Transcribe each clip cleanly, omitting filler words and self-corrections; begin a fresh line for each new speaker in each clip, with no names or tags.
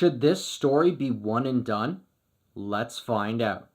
Should this story be one and done? Let's find out.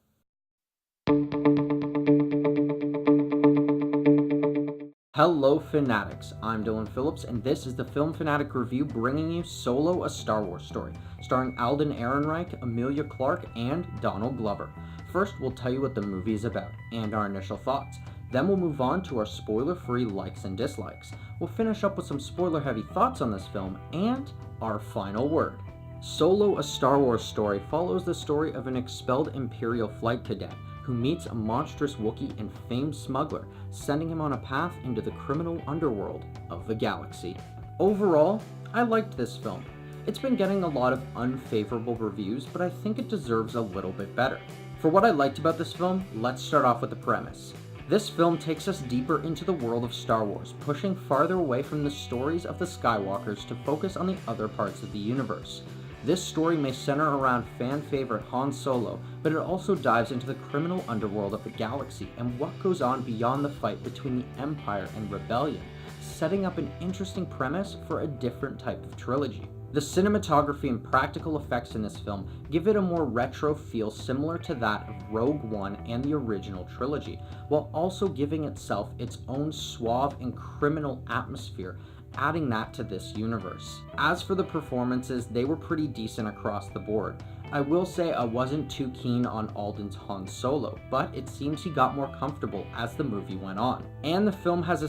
Hello Fanatics, I'm Phillips, and this is the Film Fanatic Review bringing you Solo, a Star Wars story, starring Alden Ehrenreich, Emilia, Clarke, and Donald Glover. First, we'll tell you what the movie is about, and our initial thoughts. Then we'll move on to our spoiler-free likes and dislikes. We'll finish up with some spoiler-heavy thoughts on this film, and our final word. Solo, a Star Wars story follows the story of an expelled Imperial Flight cadet who meets a monstrous wookie and famed smuggler, sending him on a path into the criminal underworld of the galaxy. Overall, I liked this film. It's been getting a lot of unfavorable reviews, but I think it deserves a little bit better. For what I liked about this film, let's start off with the premise. This film takes us deeper into the world of Star Wars, pushing farther away from the stories of the Skywalkers to focus on the other parts of the universe. This story may center around fan favorite Han Solo, but it also dives into the criminal underworld of the galaxy and what goes on beyond the fight between the Empire and Rebellion, setting up an interesting premise for a different type of trilogy. The cinematography and practical effects in this film give it a more retro feel similar to that of Rogue One and the original trilogy, while also giving itself its own suave and criminal atmosphere, adding that to this universe. As for the performances, they were pretty decent across the board. I will say I wasn't too keen on Alden's Han Solo, but it seems he got more comfortable as the movie went on. And the film has a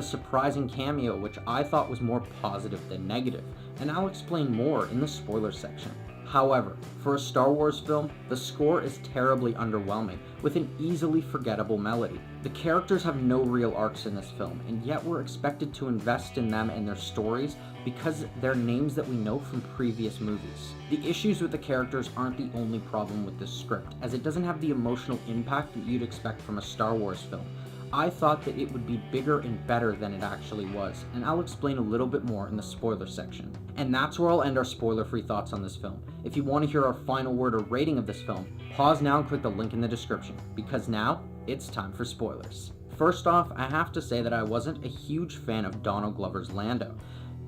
surprising cameo which I thought was more positive than negative, and I'll explain more in the spoiler section. However, for a Star Wars film, the score is terribly underwhelming, with an easily forgettable melody. The characters have no real arcs in this film, and yet we're expected to invest in them and their stories because they're names that we know from previous movies. The issues with the characters aren't the only problem with this script, as it doesn't have the emotional impact that you'd expect from a Star Wars film. I thought that it would be bigger and better than it actually was, and I'll explain a little bit more in the spoiler section. And that's where I'll end our spoiler-free thoughts on this film. If you want to hear our final word or rating of this film, pause now and click the link in the description, because now, it's time for spoilers. First off, I have to say that I wasn't a huge fan of Donald Glover's Lando.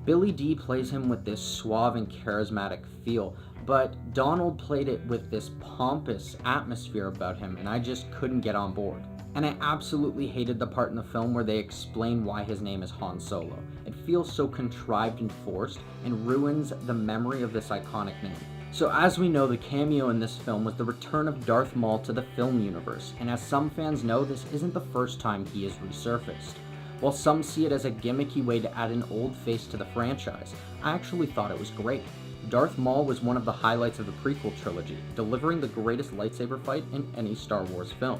Billy Dee plays him with this suave and charismatic feel, but Donald played it with this pompous atmosphere about him, and I just couldn't get on board. And I absolutely hated the part in the film where they explain why his name is Han Solo. It feels so contrived and forced, and ruins the memory of this iconic name. So as we know, the cameo in this film was the return of Darth Maul to the film universe, and as some fans know, this isn't the first time he has resurfaced. While some see it as a gimmicky way to add an old face to the franchise, I actually thought it was great. Darth Maul was one of the highlights of the prequel trilogy, delivering the greatest lightsaber fight in any Star Wars film.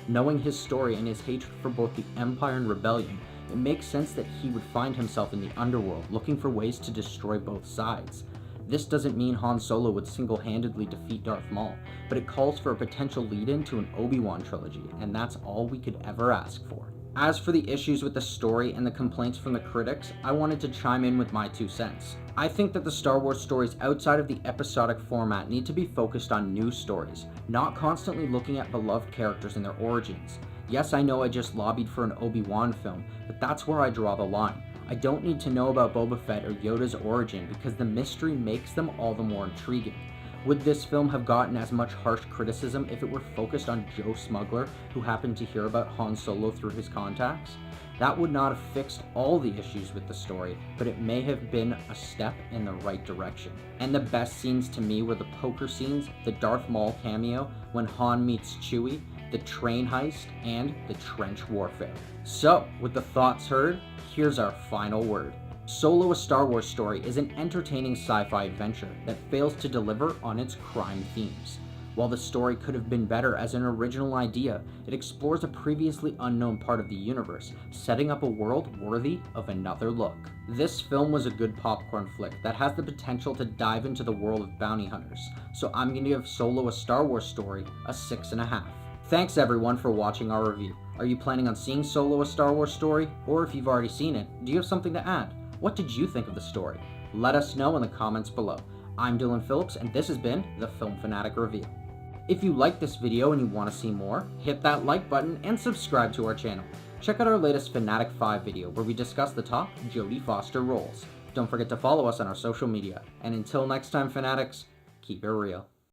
Knowing his story and his hatred for both the Empire and Rebellion, it makes sense that he would find himself in the underworld looking for ways to destroy both sides. This doesn't mean Han Solo would single-handedly defeat Darth Maul, but it calls for a potential lead-in to an Obi-Wan trilogy, and that's all we could ever ask for. As for the issues with the story and the complaints from the critics, I wanted to chime in with my 2 cents. I think that the Star Wars stories outside of the episodic format need to be focused on new stories, not constantly looking at beloved characters and their origins. Yes, I know I just lobbied for an Obi-Wan film, but that's where I draw the line. I don't need to know about Boba Fett or Yoda's origin because the mystery makes them all the more intriguing. Would this film have gotten as much harsh criticism if it were focused on Joe Smuggler, who happened to hear about Han Solo through his contacts? That would not have fixed all the issues with the story, but it may have been a step in the right direction. And the best scenes to me were the poker scenes, the Darth Maul cameo, when Han meets Chewie, the train heist, and the trench warfare. So, with the thoughts heard, here's our final word. Solo, a Star Wars story is an entertaining sci-fi adventure that fails to deliver on its crime themes. While the story could have been better as an original idea, it explores a previously unknown part of the universe, setting up a world worthy of another look. This film was a good popcorn flick that has the potential to dive into the world of bounty hunters, so I'm going to give Solo, a Star Wars story a 6.5. Thanks everyone for watching our review. Are you planning on seeing Solo, a Star Wars story? Or if you've already seen it, do you have something to add? What did you think of the story? Let us know in the comments below. I'm Phillips, and this has been the Film Fanatic Review. If you liked this video and you want to see more, hit that like button and subscribe to our channel. Check out our latest Fanatic 5 video where we discuss the top Jodie Foster roles. Don't forget to follow us on our social media. And until next time, Fanatics, keep it real.